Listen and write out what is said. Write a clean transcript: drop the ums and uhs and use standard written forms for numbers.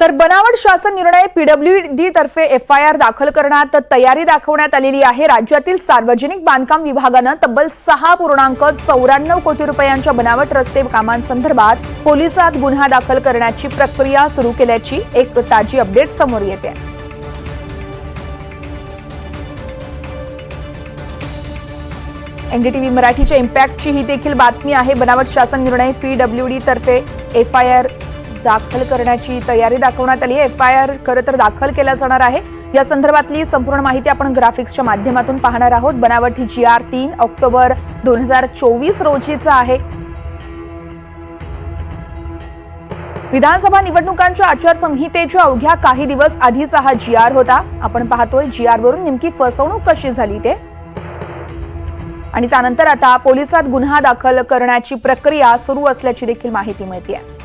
तर बनावट शासन निर्णय पीडब्ल्यूडी तर्फे एफआयआर दाखल करण्यात तयारी दाखवण्यात आलेली आहे। राज्यातील सार्वजनिक बांधकाम विभागाने तब्बल 6.94 कोटी रुपयांच्या बनावट रस्ते कामांसंदर्भात पोलिसात गुन्हा दाखल करण्याची प्रक्रिया सुरू केल्याची एक ताजी अपडेट समोर येते। एनडीटीव्ही मराठीच्या इम्पॅक्टची ही देखील बातमी आहे। बनावट शासन निर्णय पीडब्ल्यूडी तर्फे एफआयआर दाखल करण्याची तयारी दाखवण्यात आली आहे। एफआयआर खरं तर दाखल केला जाणार आहे। या संदर्भातली संपूर्ण माहिती आपण ग्राफिक्सच्या माध्यमातून पाहणार आहोत। बनावट ही GR 3 ऑक्टोबर 2024 रोजीचा आहे। विधानसभा निवडणुकांच्या आचारसंहितेच्या अवघ्या काही दिवस आधीचा हा GR होता। आपण पाहतोय GR वरून नेमकी फसवणूक कशी झाली ते, आणि त्यानंतर आता पोलिसात गुन्हा दाखल करण्याची प्रक्रिया सुरू असल्याची देखील माहिती मिळते आहे।